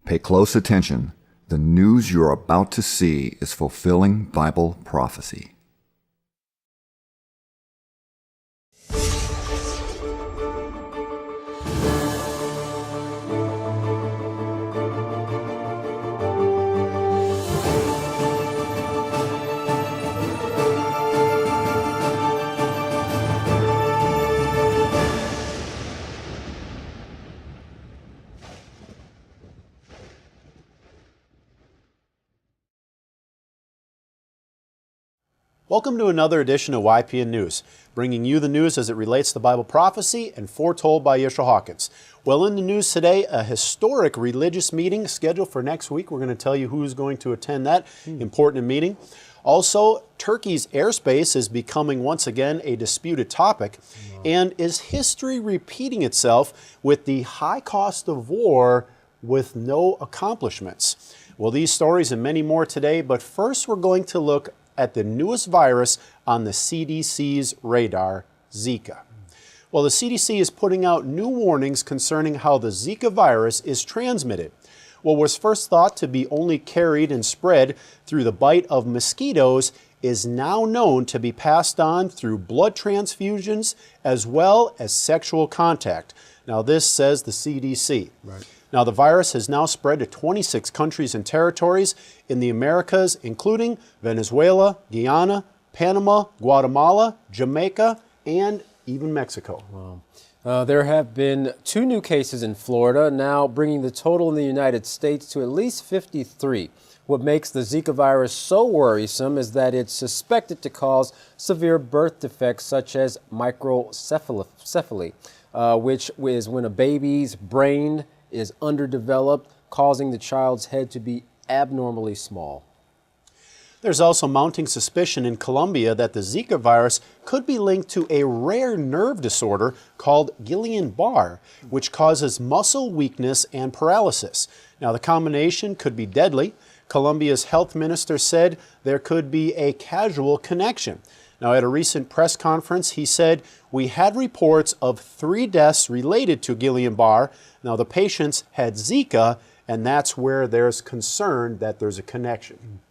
Pay close attention. The news you're about to see is fulfilling Bible prophecy. Welcome to another edition of YPN News, bringing you the news as it relates to Bible prophecy and foretold by Yeshua Hawkins. Well, in the news today, a historic religious meeting scheduled for next week. We're going to tell you who's going to attend that important meeting. Also, Turkey's airspace is becoming once again a disputed topic. And is history repeating itself with the high cost of war with no accomplishments? Well, these stories and many more today, but first we're going to look at the newest virus on the CDC's radar, Zika. Well, the CDC is putting out new warnings concerning how the Zika virus is transmitted. What was first thought to be only carried and spread through the bite of mosquitoes is now known to be passed on through blood transfusions as well as sexual contact. Now, this says the CDC. Right. Now, the virus has now spread to 26 countries and territories in the Americas, including Venezuela, Guyana, Panama, Guatemala, Jamaica, and even Mexico. Wow. There have been 2 new cases in Florida, now bringing the total in the United States to at least 53. What makes the Zika virus so worrisome is that it's suspected to cause severe birth defects such as microcephaly, which is when a baby's brain is underdeveloped, causing the child's head to be abnormally small. There's also mounting suspicion in Colombia that the Zika virus could be linked to a rare nerve disorder called Guillain-Barré, which causes muscle weakness and paralysis. Now, the combination could be deadly. Colombia's health minister said there could be a causal connection. Now, at a recent press conference, he said, "We had reports of 3 deaths related to Guillain-Barré. Now, the patients had Zika, and that's where there's concern that there's a connection."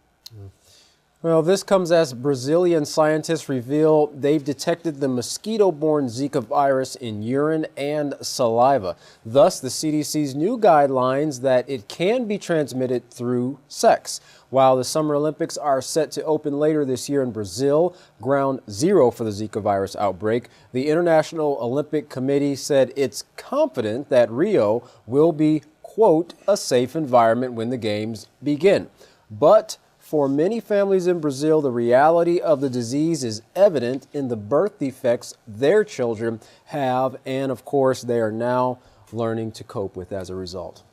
Well, this comes as Brazilian scientists reveal they've detected the mosquito-borne Zika virus in urine and saliva. Thus, the CDC's new guidelines that it can be transmitted through sex. While the Summer Olympics are set to open later this year in Brazil, ground zero for the Zika virus outbreak, the International Olympic Committee said it's confident that Rio will be, quote, a safe environment when the games begin. But for many families in Brazil, the reality of the disease is evident in the birth defects their children have, and of course, they are now learning to cope with as a result.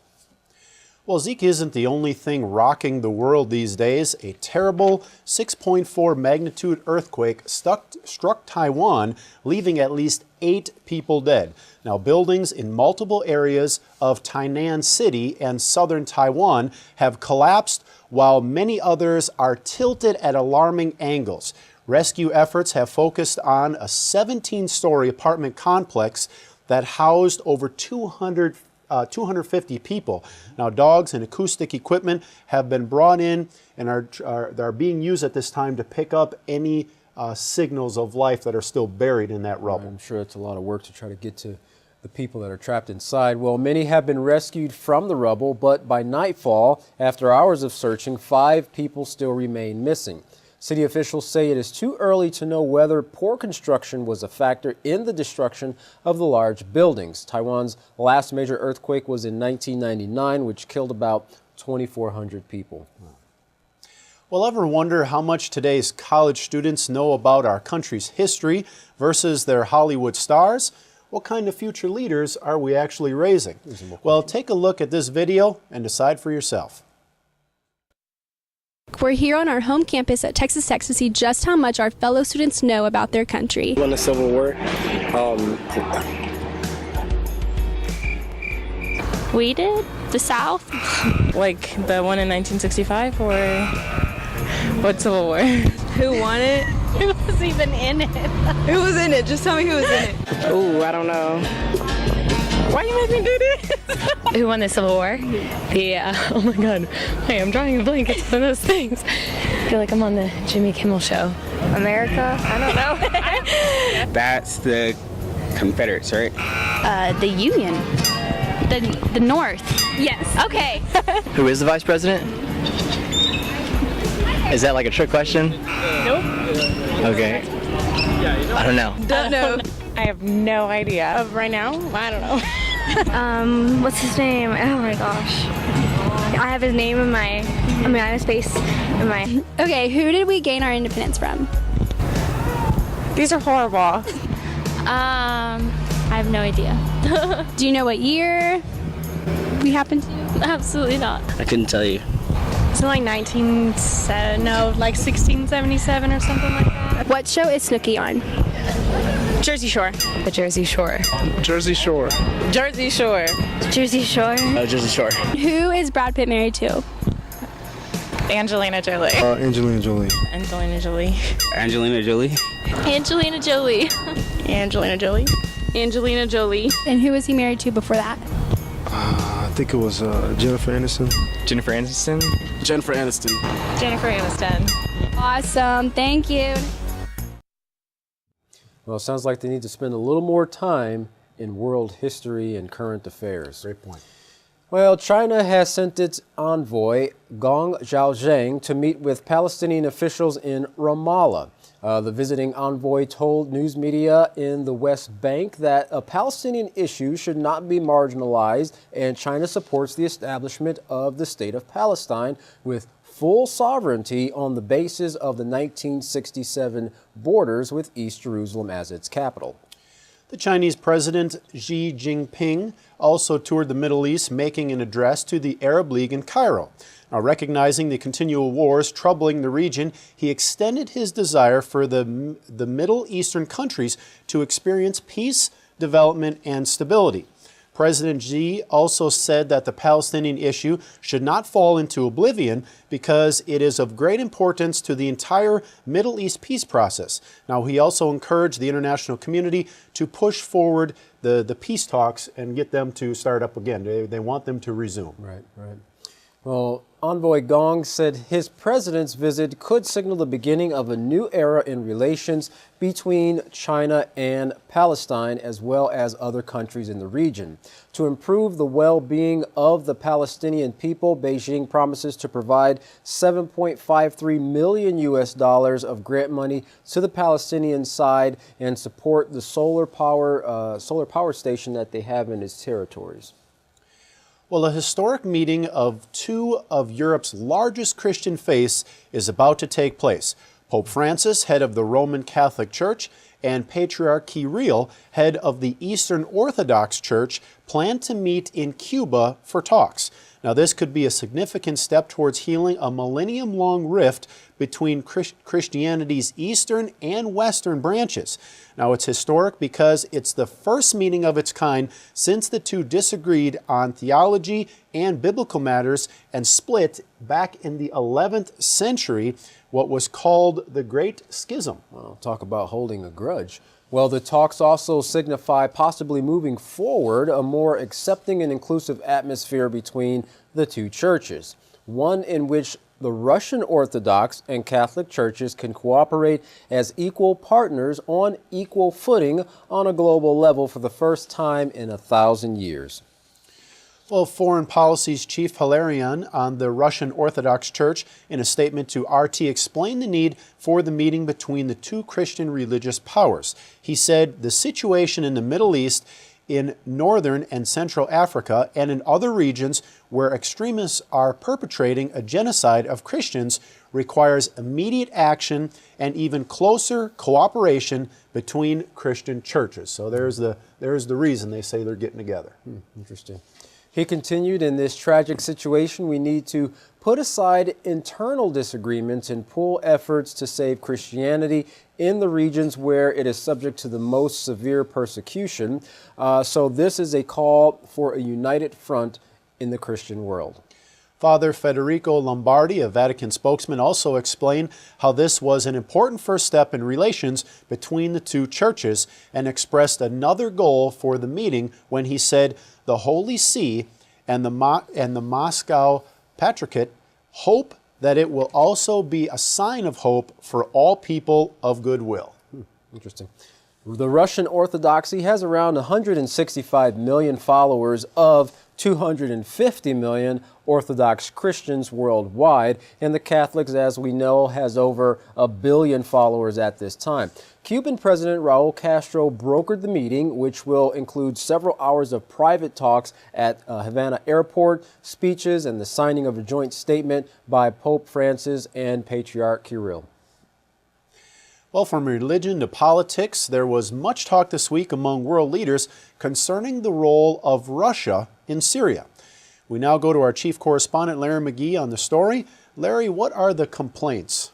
Well, Zika isn't the only thing rocking the world these days. A terrible 6.4 magnitude earthquake struck Taiwan, leaving at least 8 people dead. Now, buildings in multiple areas of Tainan City and southern Taiwan have collapsed, while many others are tilted at alarming angles. Rescue efforts have focused on a 17-story apartment complex that housed over 250 people. Now, dogs and acoustic equipment have been brought in and are being used at this time to pick up any signals of life that are still buried in that rubble. I'm sure it's a lot of work to try to get to the people that are trapped inside. Well, many have been rescued from the rubble, but by nightfall, after hours of searching, 5 people still remain missing. City officials say it is too early to know whether poor construction was a factor in the destruction of the large buildings. Taiwan's last major earthquake was in 1999, which killed about 2,400 people. Well, ever wonder how much today's college students know about our country's history versus their Hollywood stars? What kind of future leaders are we actually raising? Well, take a look at this video and decide for yourself. We're here on our home campus at Texas Tech to see just how much our fellow students know about their country. Won the Civil War. We did? The South? Like the one in 1965 or what Civil War? Who won it? Who was even in it? Who was in it? Just tell me who was in it. Ooh, I don't know. Why you make me do this? Who won the Civil War? Yeah. Oh my God. Hey, I'm drawing a blank. It's one of those things. I feel like I'm on the Jimmy Kimmel show. America? I don't know. That's the Confederates, right? The Union. The North. Yes. Okay. Who is the vice president? Is that like a trick question? Nope. Okay. I don't know. Don't know. I have no idea. Right now? I don't know. What's his name? Oh my gosh. I have his name in my, I have space in my. Okay, who did we gain our independence from? These are horrible. I have no idea. Do you know what year we happened to? Absolutely not. I couldn't tell you. It's like 1677 or something like that. What show is Snooki on? Jersey Shore. The Jersey Shore. Jersey Shore. Jersey Shore. Jersey Shore. Jersey Shore. Who is Brad Pitt married to? Angelina Jolie. Angelina Jolie. Angelina Jolie. Angelina Jolie. Angelina Jolie. Angelina Jolie. Angelina Jolie. And who was he married to before that? I think it was Jennifer Aniston. Jennifer Aniston. Jennifer Aniston. Jennifer Aniston. Awesome. Thank you. Well, it sounds like they need to spend a little more time in world history and current affairs. Great point. Well, China has sent its envoy, Gong Zhaozheng, to meet with Palestinian officials in Ramallah. The visiting envoy told news media in the West Bank that a Palestinian issue should not be marginalized, and China supports the establishment of the state of Palestine with full sovereignty on the basis of the 1967 borders with East Jerusalem as its capital. The Chinese President Xi Jinping also toured the Middle East, making an address to the Arab League in Cairo. Now, recognizing the continual wars troubling the region, he extended his desire for the Middle Eastern countries to experience peace, development, and stability. President Xi also said that the Palestinian issue should not fall into oblivion because it is of great importance to the entire Middle East peace process. Now, he also encouraged the international community to push forward the peace talks and get them to start up again. They want them to resume. Right. Well, Envoy Gong said his president's visit could signal the beginning of a new era in relations between China and Palestine, as well as other countries in the region. To improve the well-being of the Palestinian people, Beijing promises to provide $7.53 million of grant money to the Palestinian side and support the solar power station that they have in its territories. Well, a historic meeting of two of Europe's largest Christian faiths is about to take place. Pope Francis, head of the Roman Catholic Church, and Patriarch Kirill, head of the Eastern Orthodox Church, plan to meet in Cuba for talks. Now, this could be a significant step towards healing a millennium-long rift between Christianity's Eastern and Western branches. Now, it's historic because it's the first meeting of its kind since the two disagreed on theology and biblical matters and split back in the 11th century, what was called the Great Schism. Well, talk about holding a grudge. Well, the talks also signify possibly moving forward a more accepting and inclusive atmosphere between the two churches, one in which the Russian Orthodox and Catholic churches can cooperate as equal partners on equal footing on a global level for the first time in 1,000 years. Well, Foreign Policy's Chief Hilarion on the Russian Orthodox Church, in a statement to RT, explained the need for the meeting between the two Christian religious powers. He said the situation in the Middle East, in northern and central Africa, and in other regions where extremists are perpetrating a genocide of Christians requires immediate action and even closer cooperation between Christian churches. So there's the reason they say they're getting together. Interesting. He continued, in this tragic situation, we need to put aside internal disagreements and pool efforts to save Christianity in the regions where it is subject to the most severe persecution. So this is a call for a united front in the Christian world. Father Federico Lombardi, a Vatican spokesman, also explained how this was an important first step in relations between the two churches and expressed another goal for the meeting when he said the Holy See and the Moscow Patriarchate hope that it will also be a sign of hope for all people of goodwill. Interesting. The Russian Orthodoxy has around 165 million followers of 250 million Orthodox Christians worldwide, and the Catholics, as we know, has over 1 billion followers at this time. Cuban President Raul Castro brokered the meeting, which will include several hours of private talks at Havana Airport, speeches, and the signing of a joint statement by Pope Francis and Patriarch Kirill. Well, from religion to politics, there was much talk this week among world leaders concerning the role of Russia in Syria. We now go to our chief correspondent, Larry McGee, on the story. Larry, what are the complaints?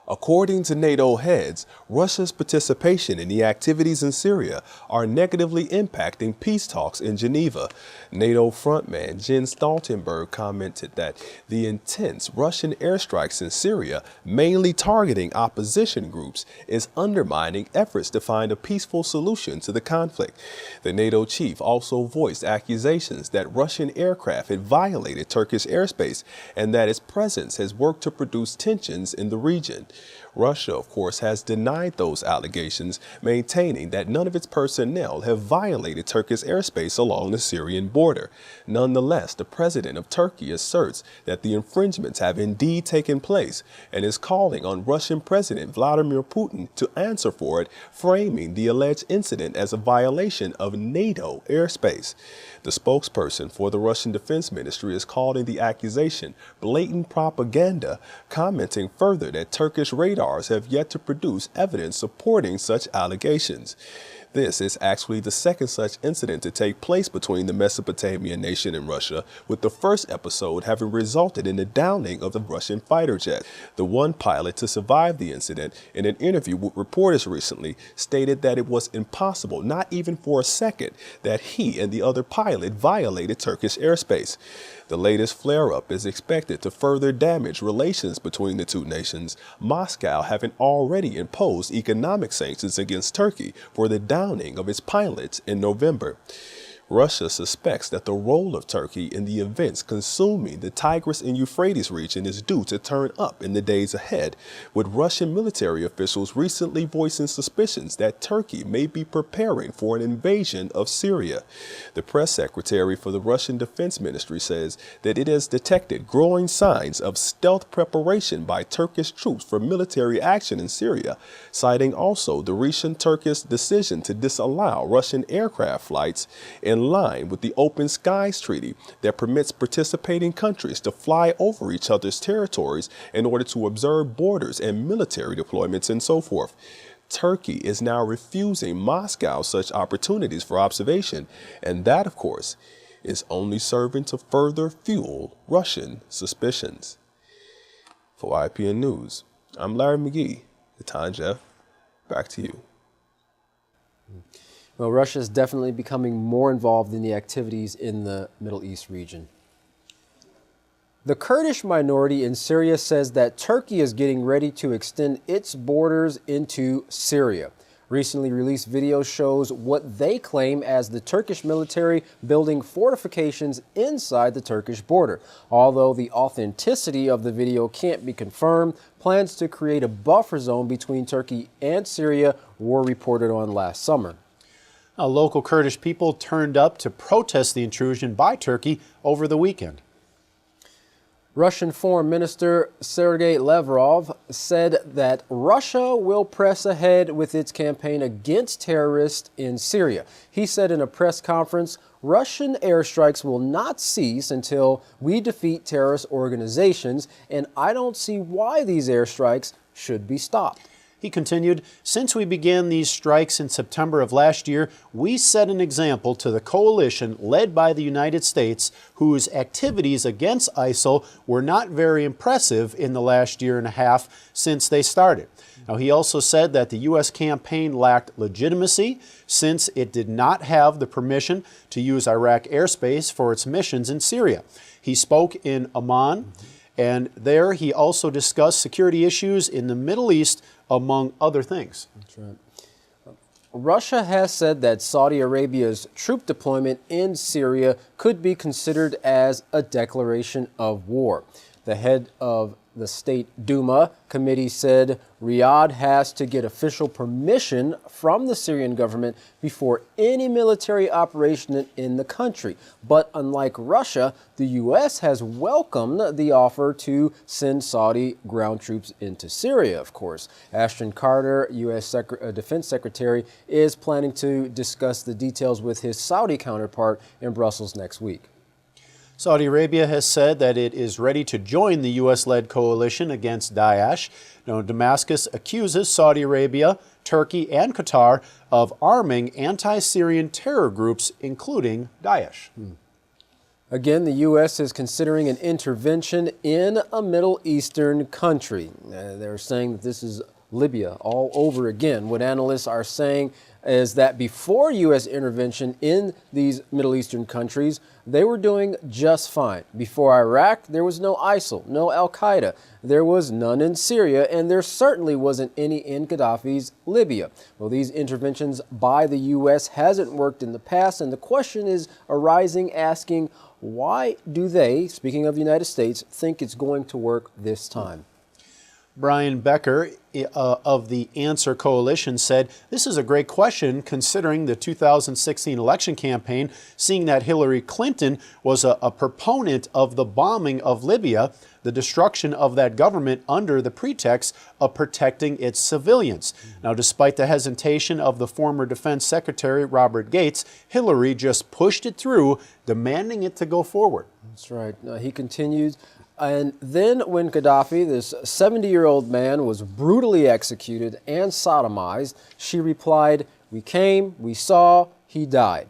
According to NATO heads, Russia's participation in the activities in Syria are negatively impacting peace talks in Geneva. NATO frontman Jens Stoltenberg commented that the intense Russian airstrikes in Syria, mainly targeting opposition groups, is undermining efforts to find a peaceful solution to the conflict. The NATO chief also voiced accusations that Russian aircraft had violated Turkish airspace and that its presence has worked to produce tensions in the region. Russia, of course, has denied those allegations, maintaining that none of its personnel have violated Turkish airspace along the Syrian border. Nonetheless, the president of Turkey asserts that the infringements have indeed taken place and is calling on Russian President Vladimir Putin to answer for it, framing the alleged incident as a violation of NATO airspace. The spokesperson for the Russian Defense Ministry is calling the accusation blatant propaganda, commenting further that Turkish radars have yet to produce evidence supporting such allegations. This is actually the second such incident to take place between the Mesopotamian nation and Russia, with the first episode having resulted in the downing of the Russian fighter jet. The one pilot to survive the incident, in an interview with reporters recently, stated that it was impossible, not even for a second, that he and the other pilot violated Turkish airspace. The latest flare-up is expected to further damage relations between the two nations, Moscow having already imposed economic sanctions against Turkey for the downing of its pilots in November. Russia suspects that the role of Turkey in the events consuming the Tigris and Euphrates region is due to turn up in the days ahead, with Russian military officials recently voicing suspicions that Turkey may be preparing for an invasion of Syria. The press secretary for the Russian Defense Ministry says that it has detected growing signs of stealth preparation by Turkish troops for military action in Syria, citing also the recent Turkish decision to disallow Russian aircraft flights in line with the Open Skies Treaty that permits participating countries to fly over each other's territories in order to observe borders and military deployments and so forth. Turkey is now refusing Moscow such opportunities for observation, and that, of course, is only serving to further fuel Russian suspicions. For YPN News, I'm Larry McGee. The time, Jeff. Back to you. Well, Russia is definitely becoming more involved in the activities in the Middle East region. The Kurdish minority in Syria says that Turkey is getting ready to extend its borders into Syria. Recently released video shows what they claim as the Turkish military building fortifications inside the Turkish border. Although the authenticity of the video can't be confirmed, plans to create a buffer zone between Turkey and Syria were reported on last summer. Local Kurdish people turned up to protest the intrusion by Turkey over the weekend. Russian Foreign Minister Sergei Lavrov said that Russia will press ahead with its campaign against terrorists in Syria. He said in a press conference, Russian airstrikes will not cease until we defeat terrorist organizations, and I don't see why these airstrikes should be stopped. He continued, "Since we began these strikes in September of last year, we set an example to the coalition led by the United States, whose activities against ISIL were not very impressive in the last year and a half since they started." Now, he also said that the U.S. campaign lacked legitimacy since it did not have the permission to use Iraq airspace for its missions in Syria. He spoke in Amman, and there he also discussed security issues in the Middle East, among other things. That's right. Russia has said that Saudi Arabia's troop deployment in Syria could be considered as a declaration of war. The head of the State Duma committee said Riyadh has to get official permission from the Syrian government before any military operation in the country. But unlike Russia, the U.S. has welcomed the offer to send Saudi ground troops into Syria, of course. Ashton Carter, U.S. Defense Secretary, is planning to discuss the details with his Saudi counterpart in Brussels next week. Saudi Arabia has said that it is ready to join the U.S.-led coalition against Daesh. Now, Damascus accuses Saudi Arabia, Turkey, and Qatar of arming anti-Syrian terror groups, including Daesh. Again, the U.S. is considering an intervention in a Middle Eastern country. They're saying that this is Libya all over again. What analysts are saying is that before U.S. intervention in these Middle Eastern countries, they were doing just fine. Before Iraq, there was no ISIL, no Al-Qaeda. There was none in Syria, and there certainly wasn't any in Gaddafi's Libya. Well, these interventions by the U.S. hasn't worked in the past, and the question is arising, asking, why do they, speaking of the United States, think it's going to work this time? Brian Becker of the Answer Coalition said, "This is a great question considering the 2016 election campaign, seeing that Hillary Clinton was a proponent of the bombing of Libya, the destruction of that government under the pretext of protecting its civilians." Now, despite the hesitation of the former Defense Secretary Robert Gates, Hillary just pushed it through, demanding it to go forward. That's right. He continues. And then when Gaddafi, this 70-year-old man, was brutally executed and sodomized, she replied, "We came, we saw, he died."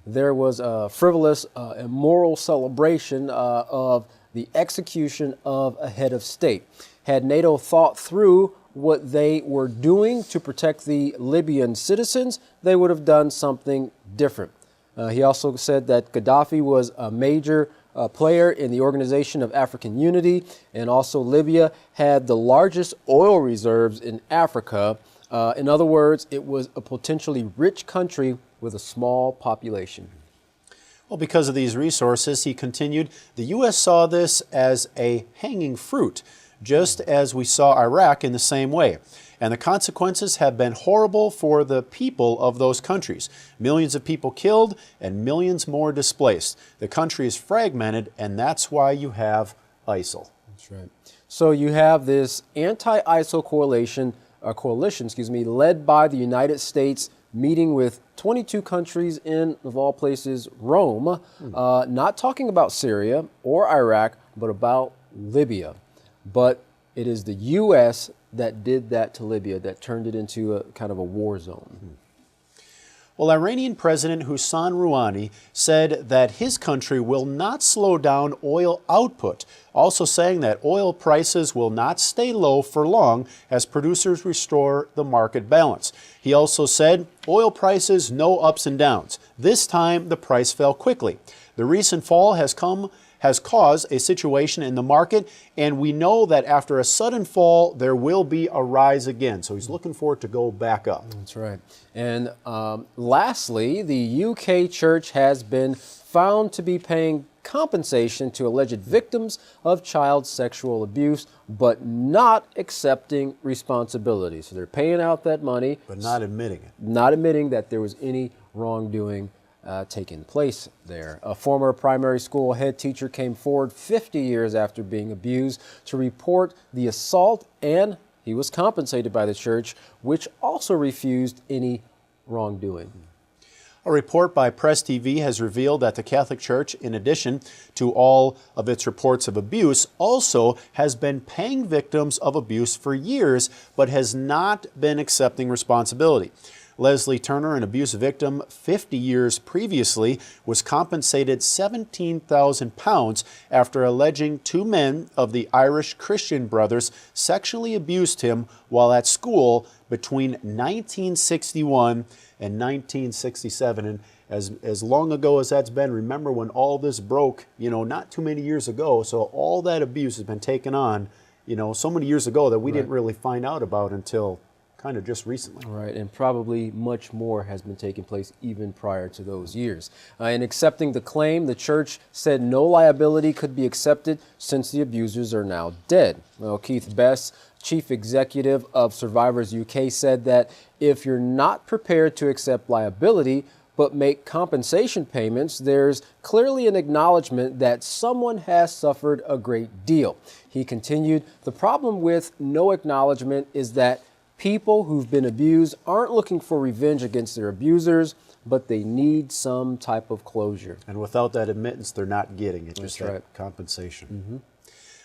There was a frivolous, immoral celebration of the execution of a head of state. Had NATO thought through what they were doing to protect the Libyan citizens, they would have done something different. He also said that Gaddafi was a major player in the Organization of African Unity, and also Libya had the largest oil reserves in Africa. In other words, it was a potentially rich country with a small population. Well, because of these resources, he continued, the U.S. saw this as a hanging fruit, just as we saw Iraq in the same way. And the consequences have been horrible for the people of those countries. Millions of people killed and millions more displaced. The country is fragmented, and that's why you have ISIL. That's right. So you have this anti-ISIL coalition, led by the United States, meeting with 22 countries in, of all places, Rome, not talking about Syria or Iraq, but about Libya. But it is the U.S. that did that to Libya, that turned it into a kind of a war zone. Well, Iranian President Hassan Rouhani said that his country will not slow down oil output, also saying that oil prices will not stay low for long as producers restore the market balance. He also said, oil prices, no ups and downs. This time, the price fell quickly. The recent fall has caused a situation in the market, and we know that after a sudden fall, there will be a rise again. So he's looking for it to go back up. That's right. And lastly, the UK church has been found to be paying compensation to alleged victims of child sexual abuse, but not accepting responsibility. So they're paying out that money, but not admitting it. Not admitting that there was any wrongdoing taking place there. A former primary school head teacher came forward 50 years after being abused to report the assault, and he was compensated by the church, which also refused any wrongdoing. A report by Press TV has revealed that the Catholic Church, in addition to all of its reports of abuse, also has been paying victims of abuse for years, but has not been accepting responsibility. Leslie Turner, an abuse victim 50 years previously, was compensated £17,000 after alleging two men of the Irish Christian Brothers sexually abused him while at school between 1961 and 1967. And as long ago as that's been, remember when all this broke, not too many years ago. So all that abuse has been taken on, so many years ago that we didn't really find out about until kind of just recently. Right, and probably much more has been taking place even prior to those years. In accepting the claim, the church said no liability could be accepted since the abusers are now dead. Well, Keith Best, chief executive of Survivors UK, said that if you're not prepared to accept liability but make compensation payments, there's clearly an acknowledgement that someone has suffered a great deal. He continued, the problem with no acknowledgement is that people who've been abused aren't looking for revenge against their abusers, but they need some type of closure. And without that admittance, they're not getting it, just That's right. that compensation.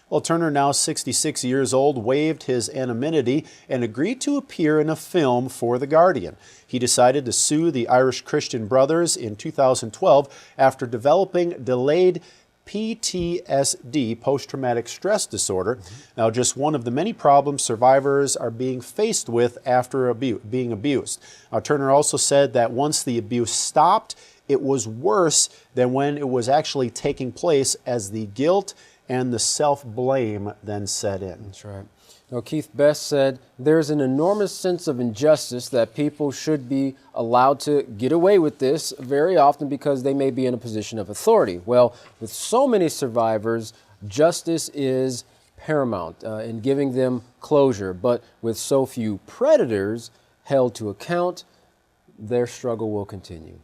Well, Turner, now 66 years old, waived his anonymity and agreed to appear in a film for The Guardian. He decided to sue the Irish Christian Brothers in 2012 after developing delayed PTSD, post-traumatic stress disorder. Now, just one of the many problems survivors are being faced with after being abused. Now, Turner also said that once the abuse stopped, it was worse than when it was actually taking place, as the guilt and the self-blame then set in. That's right. Now, Keith Best said there's an enormous sense of injustice that people should be allowed to get away with this very often because they may be in a position of authority. Well, with so many survivors, justice is paramount in giving them closure. But with so few predators held to account, their struggle will continue.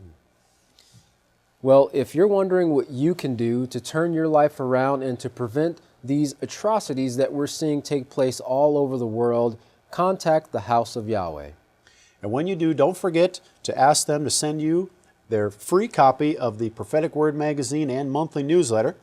Well, if you're wondering what you can do to turn your life around and to prevent these atrocities that we're seeing take place all over the world, contact the House of Yahweh. And when you do, don't forget to ask them to send you their free copy of the Prophetic Word magazine and monthly newsletter.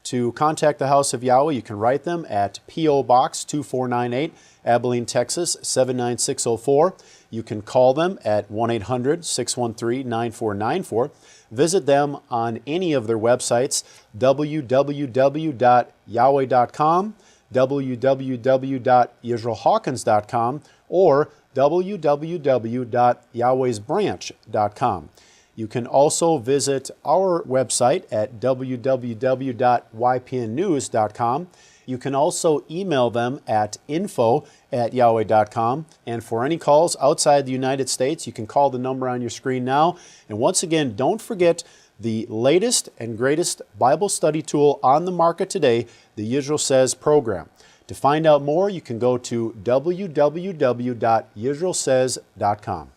To contact the House of Yahweh, you can write them at P.O. Box 2498, Abilene, Texas 79604. You can call them at 1-800-613-9494. Visit them on any of their websites, www.yahweh.com, www.yisraelhawkins.com, or www.yahwehsbranch.com. You can also visit our website at www.ypnnews.com. You can also email them at info@yahweh.com. And for any calls outside the United States, you can call the number on your screen now. And once again, don't forget the latest and greatest Bible study tool on the market today, the Yisrael Says program. To find out more, you can go to www.yisraelsays.com.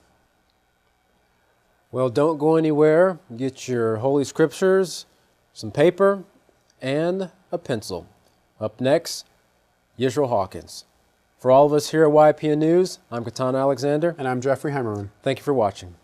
Well, don't go anywhere. Get your Holy Scriptures, some paper, and a pencil. Up next, Yisrael Hawkins. For all of us here at YPN News, I'm Katan Alexander. And I'm Jeffrey Heimerman. Thank you for watching.